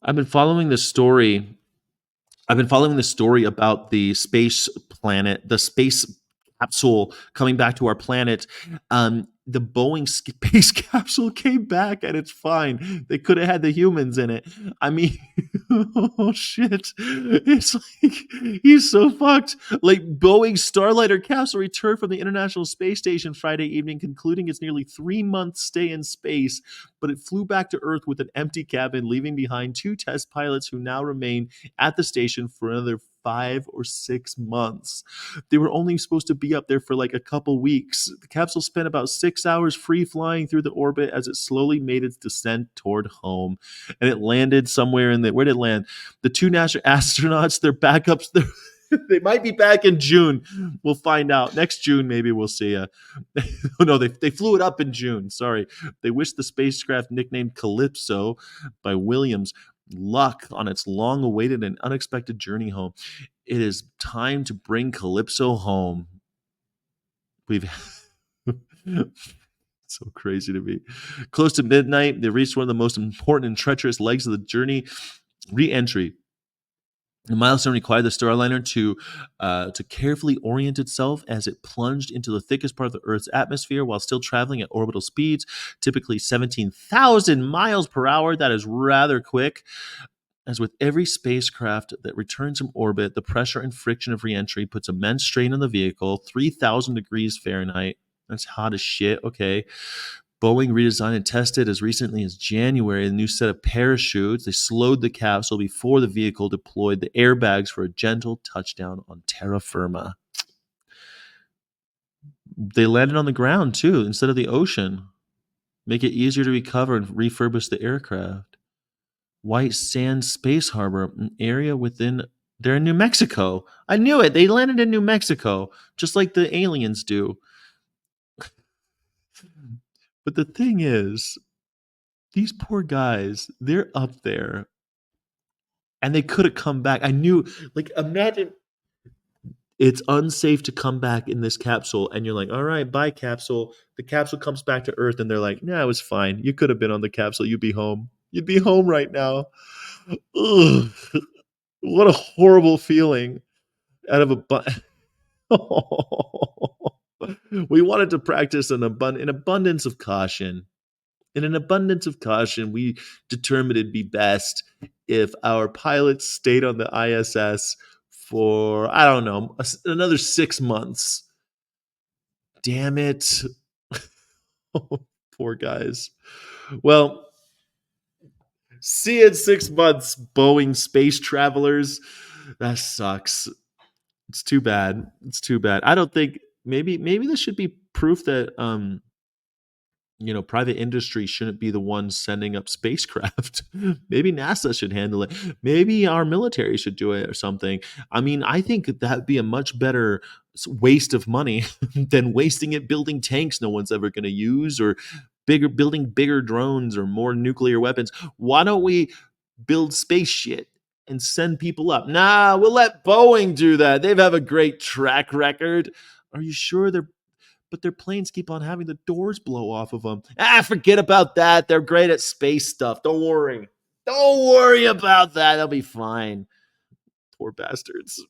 I've been following this story. I've been following this story about the space planet, the space capsule coming back to our planet. The Boeing space capsule came back and it's fine. They could have had the humans in it. I mean, oh shit. It's like he's so fucked. Like Boeing Starliner capsule returned from the International Space Station Friday evening, concluding its nearly 3 month stay in space. But it flew back to Earth with an empty cabin, leaving behind two test pilots who now remain at the station for another 5 or 6 months. They were only supposed to be up there for like a couple weeks. The capsule spent about 6 hours free flying through the orbit as it slowly made its descent toward home. And it landed somewhere in the, where did it land? The two NASA astronauts, their backups, they might be back in June. We'll find out. Next June, maybe we'll see you. No, they flew it up in June. Sorry. They wished the spacecraft nicknamed Calypso by Williams luck on its long awaited and unexpected journey home. It is time to bring Calypso home. We've so crazy to me. Close to midnight, they reached one of the most important and treacherous legs of the journey, re-entry. The milestone required the Starliner to carefully orient itself as it plunged into the thickest part of the Earth's atmosphere while still traveling at orbital speeds, typically 17,000 miles per hour. That is rather quick. As with every spacecraft that returns from orbit, the pressure and friction of reentry puts immense strain on the vehicle, 3,000 degrees Fahrenheit. That's hot as shit. Okay. Boeing redesigned and tested as recently as January a new set of parachutes. They slowed the capsule before the vehicle deployed the airbags for a gentle touchdown on terra firma. They landed on the ground too, instead of the ocean. Make it easier to recover and refurbish the aircraft. White Sands Space Harbor, an area within. They're in New Mexico. I knew it. They landed in New Mexico, just like the aliens do. But the thing is, these poor guys, they're up there and they could have come back. I knew, like, imagine it's unsafe to come back in this capsule and you're like, all right, bye, capsule. The capsule comes back to Earth and they're like, nah, it was fine. You could have been on the capsule. You'd be home. You'd be home right now. Ugh. What a horrible feeling out of we wanted to practice an abundance of caution. In an abundance of caution, we determined it'd be best if our pilots stayed on the ISS for, I don't know, another 6 months. Damn it. Poor guys. Well, see you in 6 months, Boeing space travelers. That sucks. It's too bad. It's too bad. I don't think maybe this should be proof that private industry shouldn't be the ones sending up spacecraft. Maybe NASA should handle it. Maybe our military should do it or something. I mean, I think that'd be a much better waste of money than wasting it building tanks no one's ever going to use or building bigger drones or more nuclear weapons. Why don't we build space shit and send people up? Nah, we'll let Boeing do that. They have a great track record. Are you sure but their planes keep on having the doors blow off of them? Forget about that. They're great at space stuff. Don't worry. Don't worry about that. They'll be fine. Poor bastards.